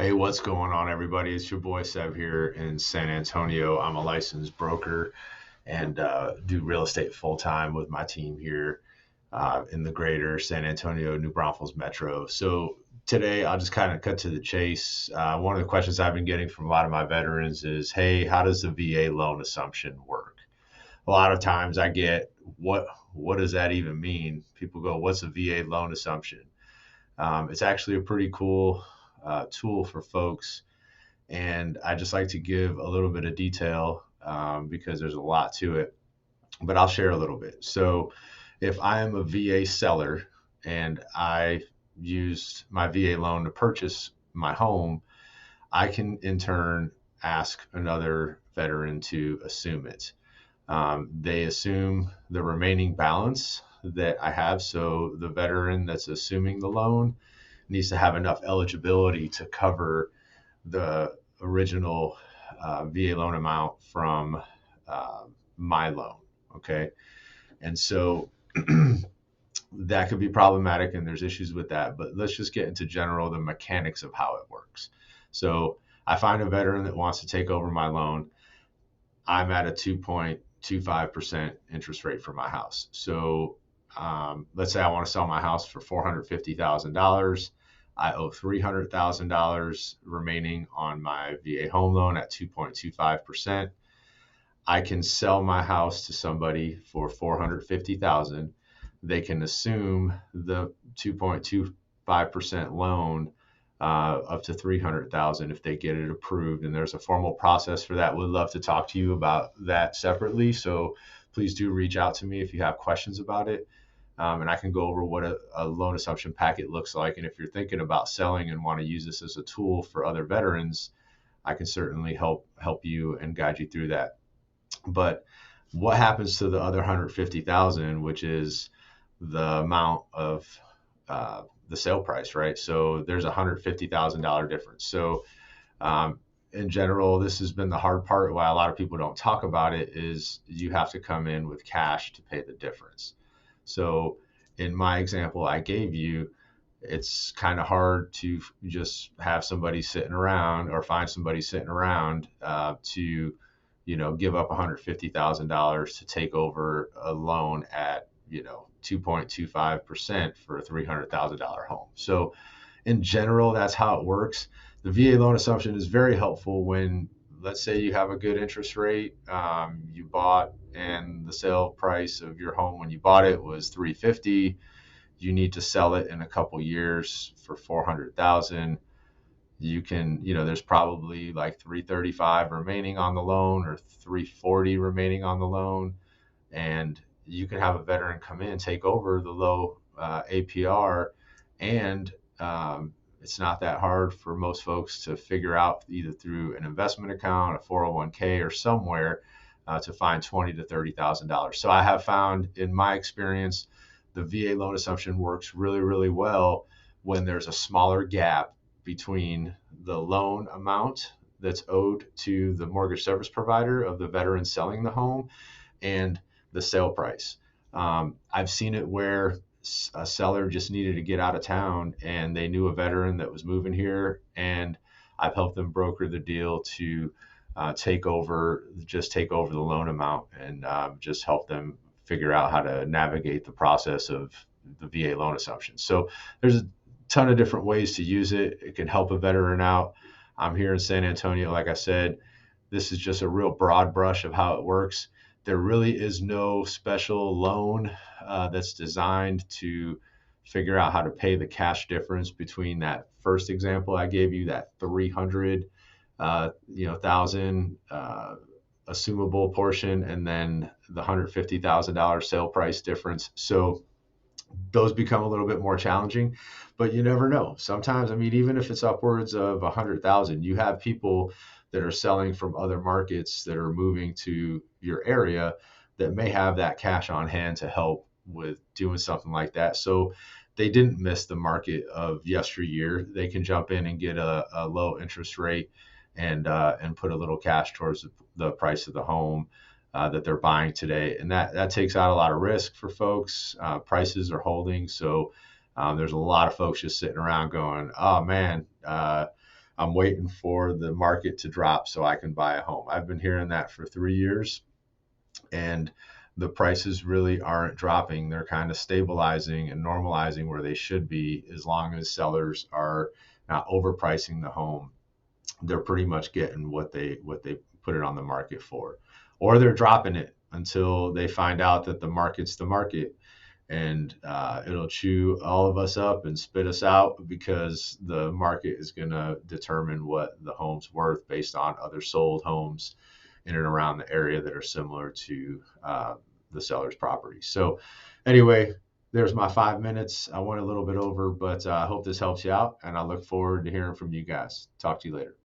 Hey, what's going on, everybody? It's your boy Seb here in San Antonio. I'm a licensed broker and do real estate full time with my team here in the greater San Antonio, New Braunfels metro. So today I'll just kind of cut to the chase. One of the questions I've been getting from a lot of my veterans is, hey, how does the VA loan assumption work? A lot of times I get, what does that even mean? People go, what's a VA loan assumption? It's actually a pretty cool tool for folks, and I just like to give a little bit of detail because there's a lot to it, but I'll share a little bit. So, if I am a VA seller and I used my VA loan to purchase my home, I can in turn ask another veteran to assume it. They assume the remaining balance that I have. So, the veteran that's assuming the loan needs to have enough eligibility to cover the original VA loan amount from uh, my loan. Okay. And so that could be problematic and there's issues with that. But let's just get into general the mechanics of how it works. So I find a veteran that wants to take over my loan. I'm at a 2.25% interest rate for my house. So let's say I want to sell my house for $450,000. I owe $300,000 remaining on my VA home loan at 2.25%. I can sell my house to somebody for 450,000. They can assume the 2.25% loan up to 300,000 if they get it approved. And there's a formal process for that. We'd love to talk to you about that separately. So please do reach out to me if you have questions about it. And I can go over what a loan assumption packet looks like. And if you're thinking about selling and want to use this as a tool for other veterans, I can certainly help you and guide you through that. But what happens to the other 150,000, which is the amount of the sale price, right? So there's $150,000 difference. So in general, this has been the hard part. Why a lot of people don't talk about it is you have to come in with cash to pay the difference. So in my example I gave you, it's kind of hard to just have somebody sitting around or find somebody sitting around to, give up $150,000 to take over a loan at, 2.25% for a $300,000 home. So in general, that's how it works. The VA loan assumption is very helpful when, let's say you have a good interest rate, you bought, and the sale price of your home when you bought it was 350. You need to sell it in a couple years for 400,000. You can, there's probably like 335 remaining on the loan or 340 remaining on the loan, and you can have a veteran come in, take over the low APR, and it's not that hard for most folks to figure out either through an investment account, a 401k, or somewhere to find $20,000 to $30,000. So I have found in my experience, the VA loan assumption works really, really well when there's a smaller gap between the loan amount that's owed to the mortgage service provider of the veteran selling the home and the sale price. I've seen it where a seller just needed to get out of town and they knew a veteran that was moving here, and I've helped them broker the deal to take over the loan amount and just help them figure out how to navigate the process of the VA loan assumption. So there's a ton of different ways to use it. It can help a veteran out. I'm here in San Antonio, like I said. This is just a real broad brush of how it works. There really is no special loan that's designed to figure out how to pay the cash difference between that first example I gave you, that 300 thousand assumable portion, and then the $150,000 sale price difference. So those become a little bit more challenging, but you never know. Sometimes, even if it's upwards of 100,000, you have people that are selling from other markets that are moving to your area that may have that cash on hand to help with doing something like that. So they didn't miss the market of yesteryear. They can jump in and get a low interest rate and put a little cash towards the price of the home that they're buying today. And that takes out a lot of risk for folks. Prices are holding. So there's a lot of folks just sitting around going, oh man, I'm waiting for the market to drop so I can buy a home. I've been hearing that for 3 years, and the prices really aren't dropping. They're kind of stabilizing and normalizing where they should be, as long as sellers are not overpricing the home. They're pretty much getting what they put it on the market for, or they're dropping it until they find out that the market's the market, and it'll chew all of us up and spit us out, because the market is going to determine what the home's worth based on other sold homes in and around the area that are similar to the seller's property. So anyway, there's my 5 minutes. I went a little bit over, but I hope this helps you out, and I look forward to hearing from you guys. Talk to you later.